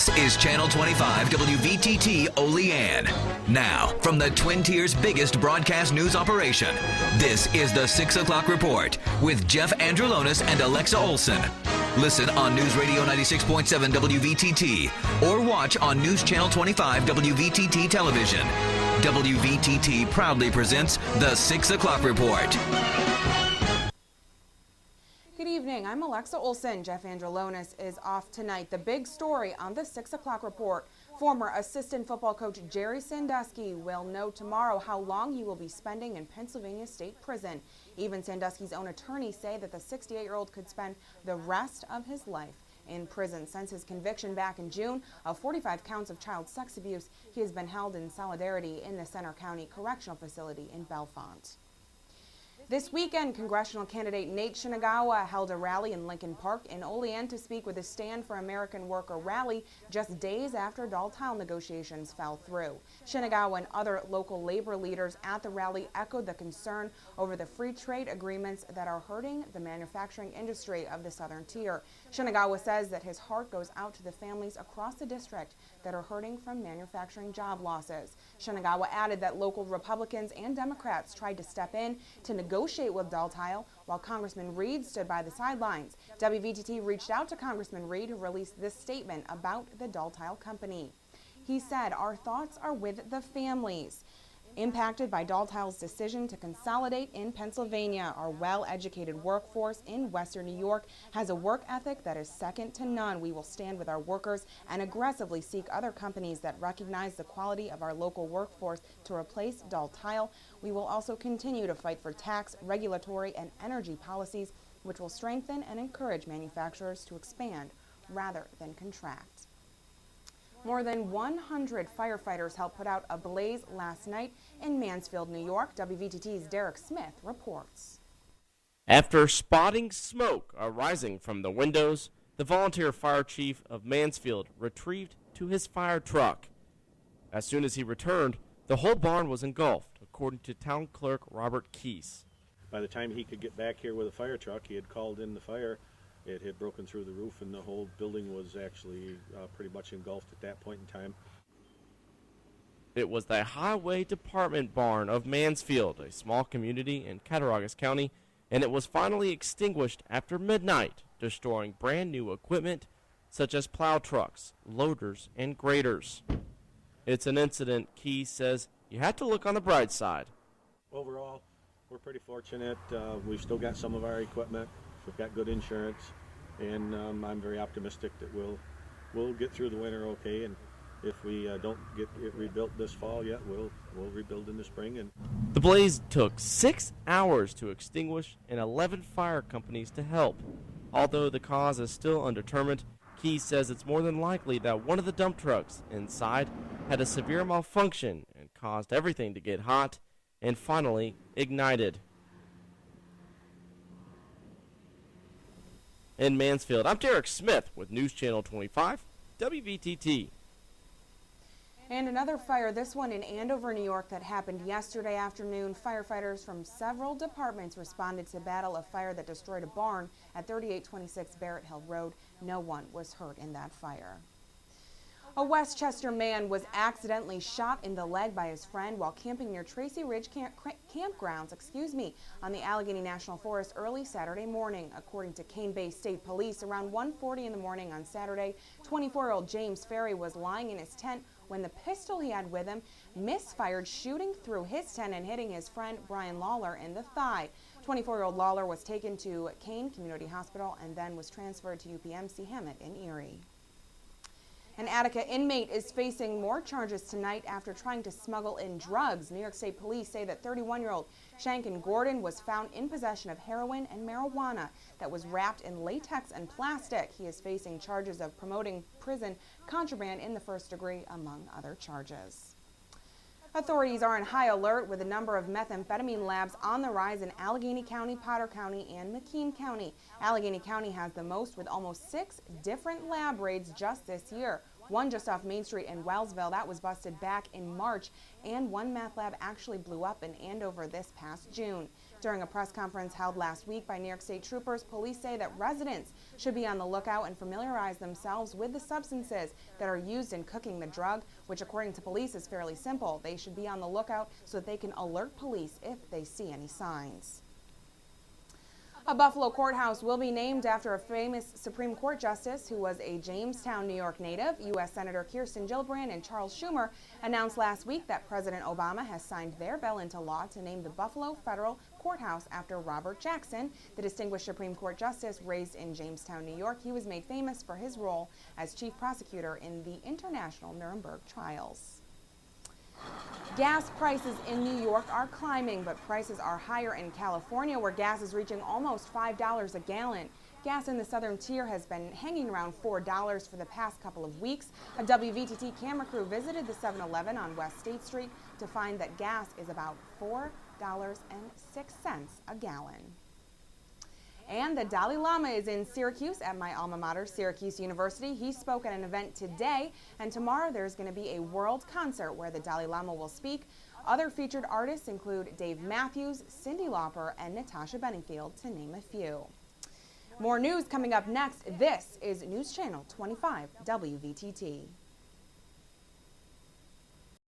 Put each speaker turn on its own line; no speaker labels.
This is Channel 25 WVTT Olean. Now, from the Twin Tiers' biggest broadcast news operation, this is the 6 o'clock report with Jeff Andrulonis and Alexa Olson. Listen on News Radio 96.7 WVTT or watch on News Channel 25 WVTT television. WVTT proudly presents the 6 o'clock report.
Good evening, I'm Alexa Olson. Jeff Andrulonis is off tonight. The big story on the 6 o'clock report. Former assistant football coach Jerry Sandusky will know tomorrow how long he will be spending in Pennsylvania State Prison. Even Sandusky's own attorneys say that the 68-year-old could spend the rest of his life in prison. Since his conviction back in June of 45 counts of child sex abuse, he has been held in solidarity in the Center County Correctional Facility in Bellefonte. This weekend, congressional candidate Nate Shinagawa held a rally in Lincoln Park in Olean to speak with the Stand for American Worker rally just days after Daltile negotiations fell through. Shinagawa and other local labor leaders at the rally echoed the concern over the free trade agreements that are hurting the manufacturing industry of the Southern Tier. Shinagawa says that his heart goes out to the families across the district that are hurting from manufacturing job losses. Shinagawa added that local Republicans and Democrats tried to step in to negotiate with Daltile while Congressman Reed stood by the sidelines. WVTT reached out to Congressman Reed, who released this statement about the Daltile company. He said, "Our thoughts are with the families impacted by Daltile's decision to consolidate in Pennsylvania. Our well-educated workforce in Western New York has a work ethic that is second to none. We will stand with our workers and aggressively seek other companies that recognize the quality of our local workforce to replace Daltile. We will also continue to fight for tax, regulatory, and energy policies which will strengthen and encourage manufacturers to expand rather than contract." More than 100 firefighters helped put out a blaze last night in Mansfield, New York. WVTT's Derek Smith reports.
After spotting smoke arising from the windows, the volunteer fire chief of Mansfield retrieved to his fire truck. As soon as he returned, the whole barn was engulfed, according to town clerk Robert Keese.
By the time he could get back here with a fire truck, he had called in the fire. It had broken through the roof, and the whole building was actually pretty much engulfed at that point in time.
It was the Highway Department barn of Mansfield, a small community in Cattaraugus County, and it was finally extinguished after midnight, destroying brand new equipment such as plow trucks, loaders, and graders. It's an incident Key says you have to look on the bright side.
Overall, we're pretty fortunate. We've still got some of our equipment. We've got good insurance, and I'm very optimistic that we'll get through the winter okay. And if we don't get it rebuilt this fall yet, we'll rebuild in the spring. And
the blaze took 6 hours to extinguish and 11 fire companies to help. Although the cause is still undetermined, Key says it's more than likely that one of the dump trucks inside had a severe malfunction and caused everything to get hot and finally ignited. In Mansfield, I'm Derek Smith with News Channel 25, WVTT.
And another fire, this one in Andover, New York, that happened yesterday afternoon. Firefighters from several departments responded to battle a fire that destroyed a barn at 3826 Barrett Hill Road. No one was hurt in that fire. A Westchester man was accidentally shot in the leg by his friend while camping near Tracy Ridge campgrounds, on the Allegheny National Forest early Saturday morning. According to Kane Bay State Police, around 1:40 in the morning on Saturday, 24-year-old James Ferry was lying in his tent when the pistol he had with him misfired, shooting through his tent and hitting his friend Brian Lawler in the thigh. 24-year-old Lawler was taken to Kane Community Hospital and then was transferred to UPMC Hemet in Erie. An Attica inmate is facing more charges tonight after trying to smuggle in drugs. New York State Police say that 31-year-old Shanken Gordon was found in possession of heroin and marijuana that was wrapped in latex and plastic. He is facing charges of promoting prison contraband in the first degree, among other charges. Authorities are on high alert with a number of methamphetamine labs on the rise in Allegheny County, Potter County, and McKean County. Allegheny County has the most, with almost 6 different lab raids just this year. One just off Main Street in Wellsville that was busted back in March, and one meth lab actually blew up in Andover this past June. During a press conference held last week by New York State troopers, police say that residents should be on the lookout and familiarize themselves with the substances that are used in cooking the drug, which according to police is fairly simple. They should be on the lookout so that they can alert police if they see any signs. A Buffalo courthouse will be named after a famous Supreme Court justice who was a Jamestown, New York native. U.S. Senator Kirsten Gillibrand and Charles Schumer announced last week that President Obama has signed their bill into law to name the Buffalo Federal Courthouse after Robert Jackson, the distinguished Supreme Court justice raised in Jamestown, New York. He was made famous for his role as chief prosecutor in the international Nuremberg trials. Gas prices in New York are climbing, but prices are higher in California, where gas is reaching almost $5 a gallon. Gas in the southern tier has been hanging around $4 for the past couple of weeks. A WVTT camera crew visited the 7-Eleven on West State Street to find that gas is about $4.06 a gallon. And the Dalai Lama is in Syracuse at my alma mater, Syracuse University. He spoke at an event today, and tomorrow there's going to be a world concert where the Dalai Lama will speak. Other featured artists include Dave Matthews, Cyndi Lauper, and Natasha Bedingfield, to name a few. More news coming up next. This is News Channel 25 WVTT.